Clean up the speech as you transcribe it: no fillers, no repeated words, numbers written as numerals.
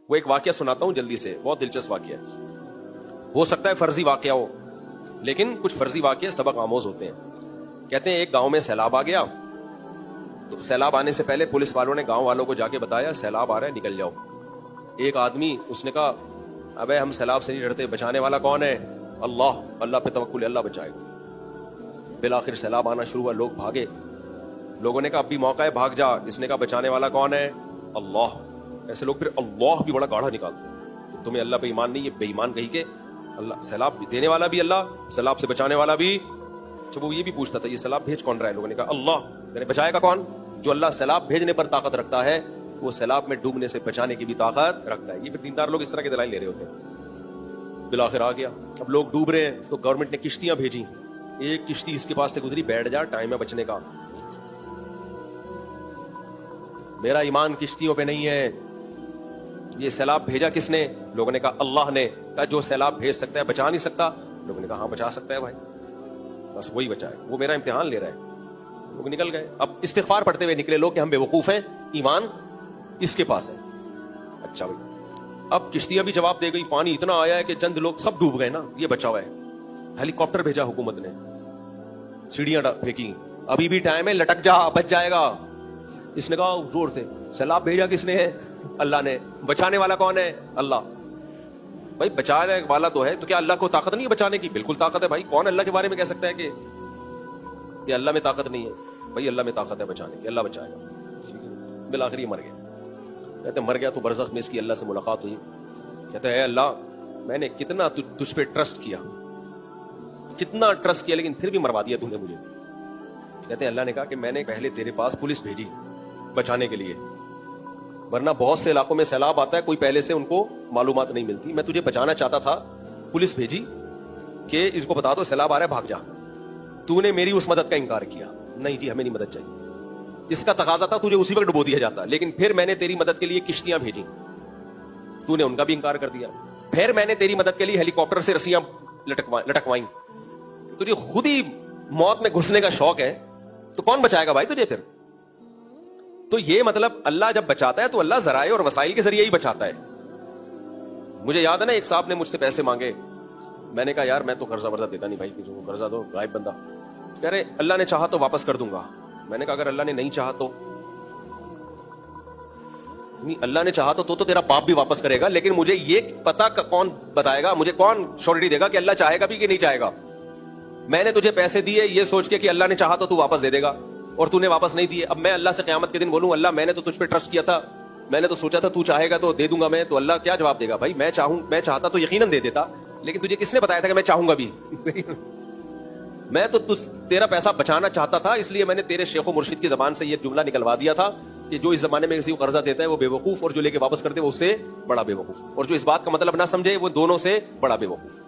وہ ایک واقعہ سناتا ہوں جلدی سے, بہت دلچسپ واقعہ ہے. ہو سکتا ہے فرضی واقعہ ہو, لیکن کچھ فرضی واقعے سبق آموز ہوتے ہیں. کہتے ہیں ایک گاؤں میں سیلاب آ گیا, تو سیلاب آنے سے پہلے پولیس والوں نے گاؤں والوں کو جا کے بتایا سیلاب آ رہا ہے, نکل جاؤ. ایک آدمی اس نے کہا ابے ہم سیلاب سے نہیں ڈرتے, بچانے والا کون ہے؟ اللہ, اللہ پہ توکل ہے, اللہ بچائے گا. بالآخر سیلاب آنا شروع ہوا, لوگ بھاگے. لوگوں نے کہا اب بھی موقع ہے, بھاگ جا. اس نے کہا بچانے والا کون ہے؟ اللہ. ایسے لوگ پھر اللہ بھی بڑا گاڑھا نکالتے ہیں. تمہیں اللہ پہ ایمان نہیں, یہ بے ایمان کہی کہ اللہ سیلاب دینے والا بھی اللہ, سیلاب سے بچانے والا بھی. جب وہ یہ بھی پوچھتا تھا یہ سیلاب بھیج کون رہا ہے, لوگوں نے کہا اللہ. یعنی بچائے گا کون؟ جو اللہ سیلاب بھیجنے پر طاقت رکھتا ہے, وہ سیلاب میں ڈوبنے سے بچانے کی بھی طاقت رکھتا ہے. یہ پھر دیندار لوگ اس طرح کے دلائل لے رہے ہوتے ہیں. بالآخر آ گیا, اب لوگ ڈوب رہے ہیں تو گورنمنٹ نے کشتیاں بھیجی. ایک کشتی اس کے پاس سے گزری, بیٹھ جا, ٹائم ہے بچنے کا. میرا ایمان کشتیوں پہ نہیں ہے. یہ سیلاب بھیجا کس نے؟ لوگوں نے کہا اللہ نے. کہا جو سیلاب بھیج سکتا ہے بچا نہیں سکتا؟ لوگوں نے کہا ہاں بچا سکتا ہے بھائی, بس وہی بچائے, وہ میرا امتحان لے رہا ہے. لوگ نکل گئے. اب استغفار پڑھتے ہوئے نکلے لوگ کہ ہم بے وقوف ہیں, ایمان اس کے پاس ہے. اچھا بھائی, اب کشتیاں بھی جواب دے گئی, پانی اتنا آیا ہے کہ چند لوگ سب ڈوب گئے نا, یہ بچا ہوا ہے. ہیلی کاپٹر بھیجا حکومت نے, سیڑھیاں پھینکی, ابھی بھی ٹائم ہے, لٹک جا, بچ جائے گا. اس نے کہا زور سے سیلاب بھیجا کس نے ہے؟ اللہ نے. بچانے والا کون ہے؟ اللہ. بھائی بچانے والا تو ہے, تو کیا اللہ کو طاقت نہیں ہے بچانے کی؟ بالکل طاقت ہے بھائی. کون اللہ کے بارے میں کہہ سکتا ہے کہ اللہ میں طاقت نہیں ہے؟ بھائی اللہ میں طاقت ہے بچانے کی, اللہ بچائے گا. بالآخر یہ مر گیا. کہتے مر گیا تو برزخ میں اس کی اللہ سے ملاقات ہوئی. کہتے اے اللہ, میں نے کتنا تجھ پہ ٹرسٹ کیا, کتنا ٹرسٹ کیا, لیکن پھر بھی مروا دیا تو نے مجھے. کہتے ہیں اللہ نے کہا کہ میں نے پہلے تیرے پاس پولیس بھیجی بچانے کے لیے, ورنہ بہت سے علاقوں میں سیلاب آتا ہے, کوئی پہلے سے ان کو معلومات نہیں ملتی. میں تجھے بچانا چاہتا تھا, پولیس بھیجی کہ اس کو بتا دو سیلاب آ رہا ہے, بھاگ جا. تو نے میری اس مدد کا انکار کیا, نہیں جی ہمیں نہیں مدد چاہیے. اس کا تقاضا تھا تجھے اسی وقت ڈبو دیا جاتا, لیکن پھر میں نے تیری مدد کے لیے کشتیاں بھیجی, تو نے ان کا بھی انکار کر دیا. پھر میں نے تیری مدد کے لیے ہیلی کاپٹر سے رسیاں لٹکوائیں. تجھے خود ہی موت میں گھسنے کا شوق ہے, تو کون بچائے گا بھائی تجھے پھر؟ تو یہ مطلب اللہ جب بچاتا ہے تو اللہ ذرائع اور وسائل کے ذریعے ہی بچاتا ہے. مجھے یاد ہے نا, ایک صاحب نے مجھ سے پیسے مانگے, میں نے کہا یار میں تو قرضہ ورضہ دیتا نہیں بھائی, کسی کو قرضہ دو, غائب بندہ. کہہ رہے اللہ نے چاہا تو واپس کر دوں گا. میں نے کہا اگر اللہ نے نہیں چاہا تو؟ نہیں, اللہ نے چاہا تو تیرا باپ بھی واپس کرے گا, لیکن مجھے یہ پتا کون بتائے گا, مجھے کون شورٹی دے گا کہ اللہ چاہے گا بھی کہ نہیں چاہے گا؟ میں نے تجھے پیسے دیے یہ سوچ کے کہ اللہ نے چاہا تو واپس دے دے گا, اور تو نے واپس نہیں دیے. اب میں اللہ سے قیامت کے دن بولوں اللہ میں نے تو تجھ پہ ٹرسٹ کیا تھا, میں نے تو سوچا تھا تو چاہے گا تو دے دوں گا میں, تو اللہ کیا جواب دے گا؟ بھائی میں چاہتا تو یقیناً دے دیتا, لیکن تجھے کس نے بتایا تھا کہ میں چاہوں گا بھی؟ میں تو تیرا پیسہ بچانا چاہتا تھا, اس لیے میں نے تیرے شیخ و مرشد کی زبان سے یہ جملہ نکلوا دیا تھا کہ جو اس زمانے میں کسی کو قرضہ دیتا ہے وہ بے وقوف, اور جو لے کے واپس کرتے وہ اس سے بڑا بے وقوف, اور جو اس بات کا مطلب نہ سمجھے وہ دونوں سے بڑا بے وقوف.